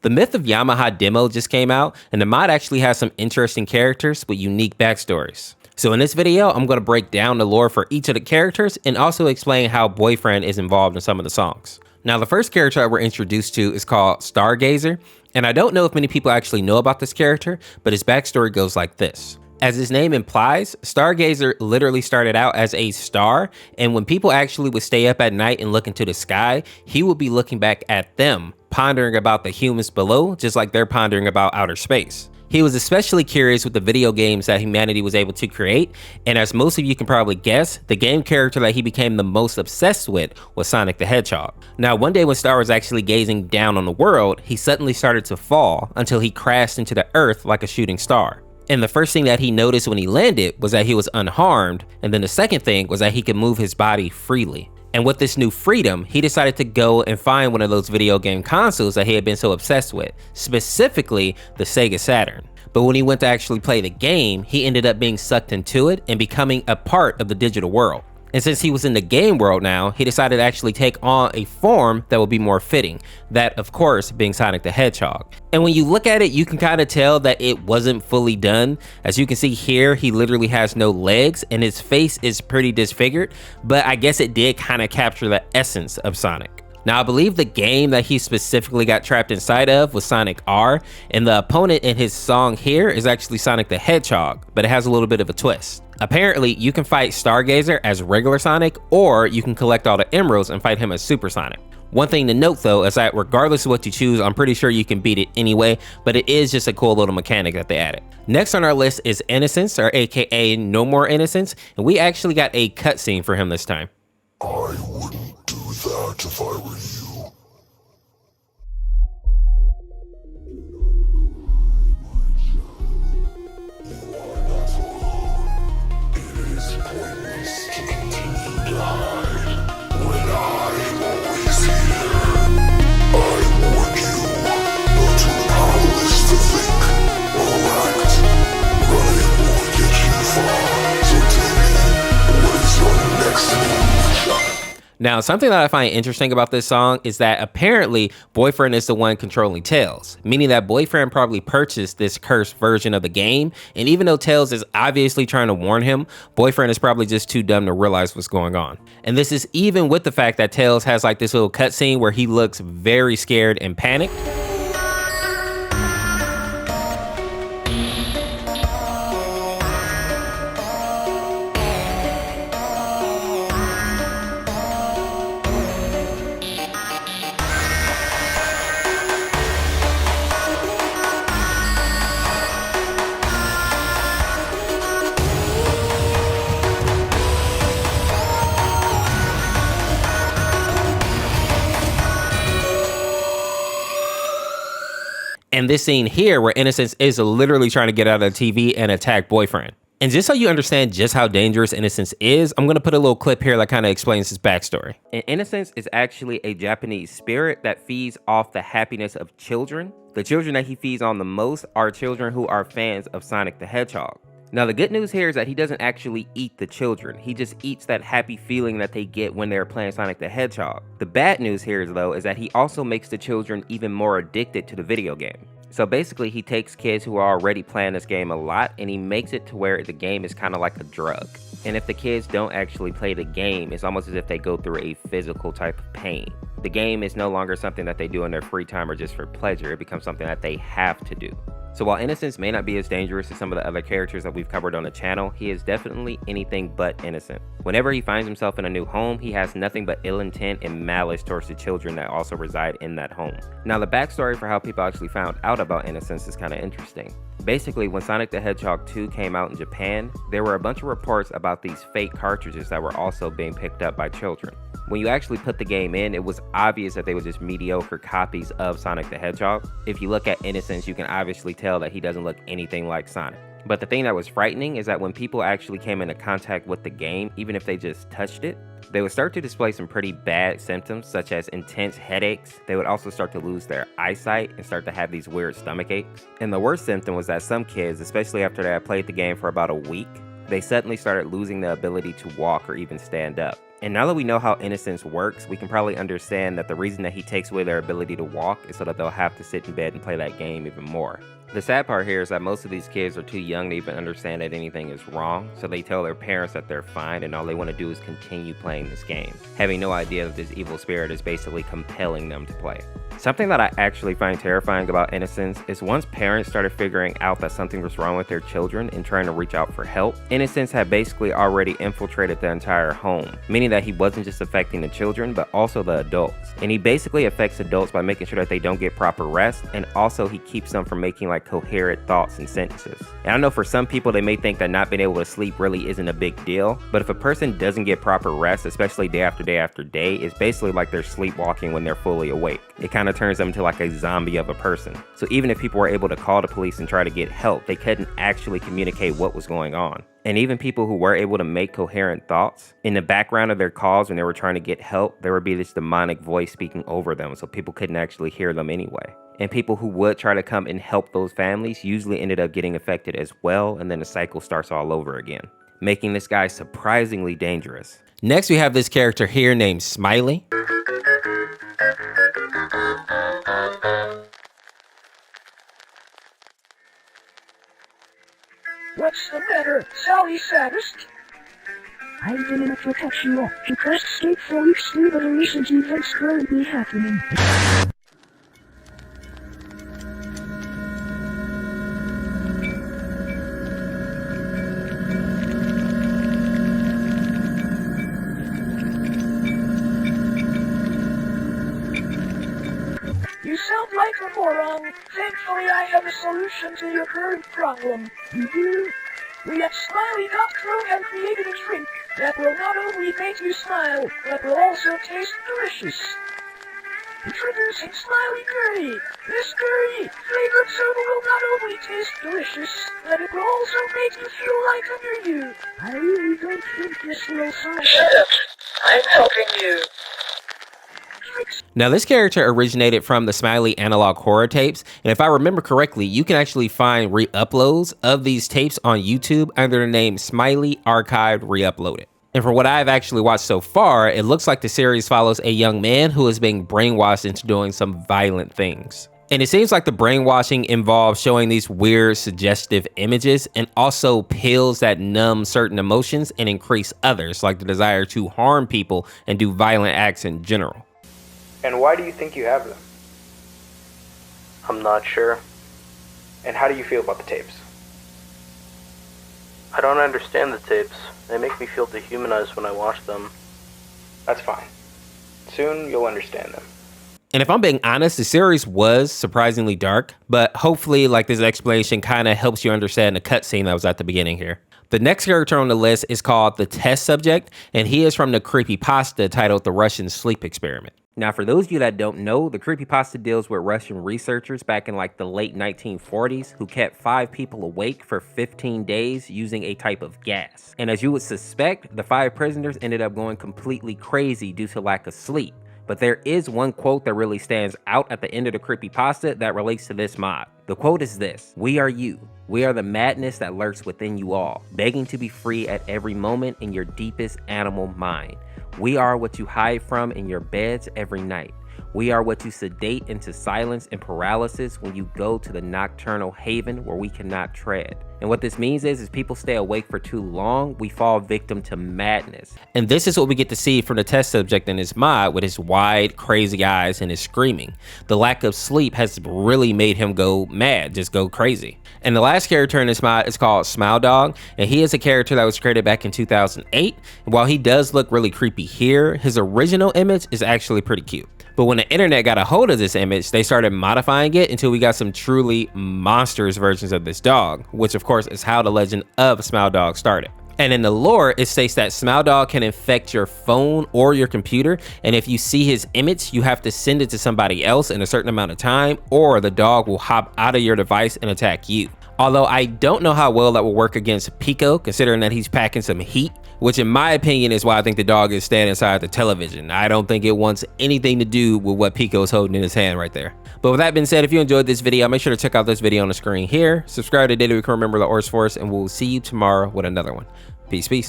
The Myth of Yamaha demo just came out, and the mod actually has some interesting characters with unique backstories. So in this video, I'm going to break down the lore for each of the characters and also explain how Boyfriend is involved in some of the songs. Now, the first character that we're introduced to is called Stargazer, and I don't know if many people actually know about this character, but his backstory goes like this. As his name implies, Stargazer literally started out as a star, and when people actually would stay up at night and look into the sky, he would be looking back at them, pondering about the humans below, just like they're pondering about outer space. He was especially curious with the video games that humanity was able to create, and as most of you can probably guess, the game character that he became the most obsessed with was Sonic the Hedgehog. Now, one day when Star was actually gazing down on the world, he suddenly started to fall until he crashed into the earth like a shooting star. And the first thing that he noticed when he landed was that he was unharmed, and then the second thing was that he could move his body freely. And with this new freedom, he decided to go and find one of those video game consoles that he had been so obsessed with, specifically the Sega Saturn. But when he went to actually play the game, he ended up being sucked into it and becoming a part of the digital world. And since he was in the game world now, he decided to actually take on a form that would be more fitting. That, of course, being Sonic the Hedgehog. And when you look at it, you can kind of tell that it wasn't fully done. As you can see here, he literally has no legs and his face is pretty disfigured, but I guess it did kind of capture the essence of Sonic. Now, I believe the game that he specifically got trapped inside of was Sonic R, and the opponent in his song here is actually Sonic the Hedgehog, but it has a little bit of a twist. Apparently, you can fight Stargazer as regular Sonic, or you can collect all the emeralds and fight him as Super Sonic. One thing to note though is that regardless of what you choose, I'm pretty sure you can beat it anyway, but it is just a cool little mechanic that they added. Next on our list is Innocence, or aka No More Innocence, and we actually got a cutscene for him this time. I wouldn't do that if I were you. It is pointless to continue to hide when I'm always here. I warn you, you're too powerless to think or act. Running won't get you far, so tell me, what is your next move? Now, something that I find interesting about this song is that apparently Boyfriend is the one controlling Tails, meaning that Boyfriend probably purchased this cursed version of the game, and even though Tails is obviously trying to warn him, Boyfriend is probably just too dumb to realize what's going on. And this is even with the fact that Tails has like this little cutscene where he looks very scared and panicked. And this scene here where Innocence is literally trying to get out of the TV and attack Boyfriend. And just so you understand just how dangerous Innocence is, I'm going to put a little clip here that kind of explains his backstory. And Innocence is actually a Japanese spirit that feeds off the happiness of children. The children that he feeds on the most are children who are fans of Sonic the Hedgehog. Now, the good news here is that he doesn't actually eat the children. He just eats that happy feeling that they get when they're playing Sonic the Hedgehog. The bad news here, though, is that he also makes the children even more addicted to the video game. So basically, he takes kids who are already playing this game a lot and he makes it to where the game is kind of like a drug. And if the kids don't actually play the game, it's almost as if they go through a physical type of pain. The game is no longer something that they do in their free time or just for pleasure. It becomes something that they have to do. So while Innocence may not be as dangerous as some of the other characters that we've covered on the channel, he is definitely anything but innocent. Whenever he finds himself in a new home, he has nothing but ill intent and malice towards the children that also reside in that home. Now, the backstory for how people actually found out about Innocence is kind of interesting. Basically, when Sonic the Hedgehog 2 came out in Japan, there were a bunch of reports about these fake cartridges that were also being picked up by children. When you actually put the game in, it was obvious that they were just mediocre copies of Sonic the Hedgehog. If you look at Innocence, you can obviously tell that he doesn't look anything like Sonic. But the thing that was frightening is that when people actually came into contact with the game, even if they just touched it, they would start to display some pretty bad symptoms such as intense headaches. They would also start to lose their eyesight and start to have these weird stomach aches. And the worst symptom was that some kids, especially after they had played the game for about a week, they suddenly started losing the ability to walk or even stand up. And now that we know how Innocence works, we can probably understand that the reason that he takes away their ability to walk is so that they'll have to sit in bed and play that game even more. The sad part here is that most of these kids are too young to even understand that anything is wrong, so they tell their parents that they're fine and all they want to do is continue playing this game, having no idea that this evil spirit is basically compelling them to play. Something that I actually find terrifying about Innocence is once parents started figuring out that something was wrong with their children and trying to reach out for help, Innocence had basically already infiltrated the entire home, meaning that he wasn't just affecting the children but also the adults. And he basically affects adults by making sure that they don't get proper rest, and also he keeps them from making like coherent thoughts and sentences. And I know for some people they may think that not being able to sleep really isn't a big deal, but if a person doesn't get proper rest, especially day after day after day, it's basically like they're sleepwalking when they're fully awake. It kind of turns them into like a zombie of a person. So even if people were able to call the police and try to get help, they couldn't actually communicate what was going on. And even people who were able to make coherent thoughts, in the background of their calls when they were trying to get help, there would be this demonic voice speaking over them, so people couldn't actually hear them anyway. And people who would try to come and help those families usually ended up getting affected as well, and then the cycle starts all over again, making this guy surprisingly dangerous. Next, we have this character here named Smiley. What's the matter, Sally Saddest? I've been in a perpetual depressed state for weeks due to the recent events currently happening. You sound like a moron. Thankfully, I have a solution to your current problem. We at Smiley.com have created a drink that will not only make you smile, but will also taste delicious. Introducing Smiley Curry. This curry flavored soda will not only taste delicious, but it will also make you feel like under you. I really don't think this will solve. Shut up. I'm helping you. Now this character originated from the Smiley analog horror tapes, and if I remember correctly, you can actually find re-uploads of these tapes on YouTube under the name Smiley Archived Re-Uploaded. And from what I've actually watched so far, it looks like the series follows a young man who is being brainwashed into doing some violent things. And it seems like the brainwashing involves showing these weird suggestive images and also pills that numb certain emotions and increase others, like the desire to harm people and do violent acts in general. And why do you think you have them? I'm not sure. And how do you feel about the tapes? I don't understand the tapes. They make me feel dehumanized when I watch them. That's fine. Soon you'll understand them. And if I'm being honest, the series was surprisingly dark, but hopefully like this explanation kind of helps you understand the cutscene that was at the beginning here. The next character on the list is called the Test Subject, and he is from the creepypasta titled The Russian Sleep Experiment. Now, for those of you that don't know, the creepypasta deals with Russian researchers back in like the late 1940s who kept 5 people awake for 15 days using a type of gas. And as you would suspect, the 5 prisoners ended up going completely crazy due to lack of sleep. But there is one quote that really stands out at the end of the creepypasta that relates to this mod. The quote is this: "We are you. We are the madness that lurks within you all, begging to be free at every moment in your deepest animal mind. We are what you hide from in your beds every night. We are what you sedate into silence and paralysis when you go to the nocturnal haven where we cannot tread." And what this means is people stay awake for too long, we fall victim to madness. And this is what we get to see from the test subject in his mod with his wide, crazy eyes and his screaming. The lack of sleep has really made him go mad, just go crazy. And the last character in this mod is called SmileDogg, and he is a character that was created back in 2008. And while he does look really creepy here, his original image is actually pretty cute. But when the internet got a hold of this image, they started modifying it until we got some truly monstrous versions of this dog, which of course is how the legend of SmileDogg started. And in the lore, it states that SmileDogg can infect your phone or your computer, and if you see his image, you have to send it to somebody else in a certain amount of time, or the dog will hop out of your device and attack you. Although I don't know how well that will work against Pico, considering that he's packing some heat, which in my opinion is why I think the dog is standing inside the television. I don't think it wants anything to do with what Pico is holding in his hand right there. But with that being said, if you enjoyed this video, make sure to check out this video on the screen here. Subscribe to Daily Remember the Orseofkorse, and we'll see you tomorrow with another one. Peace, peace.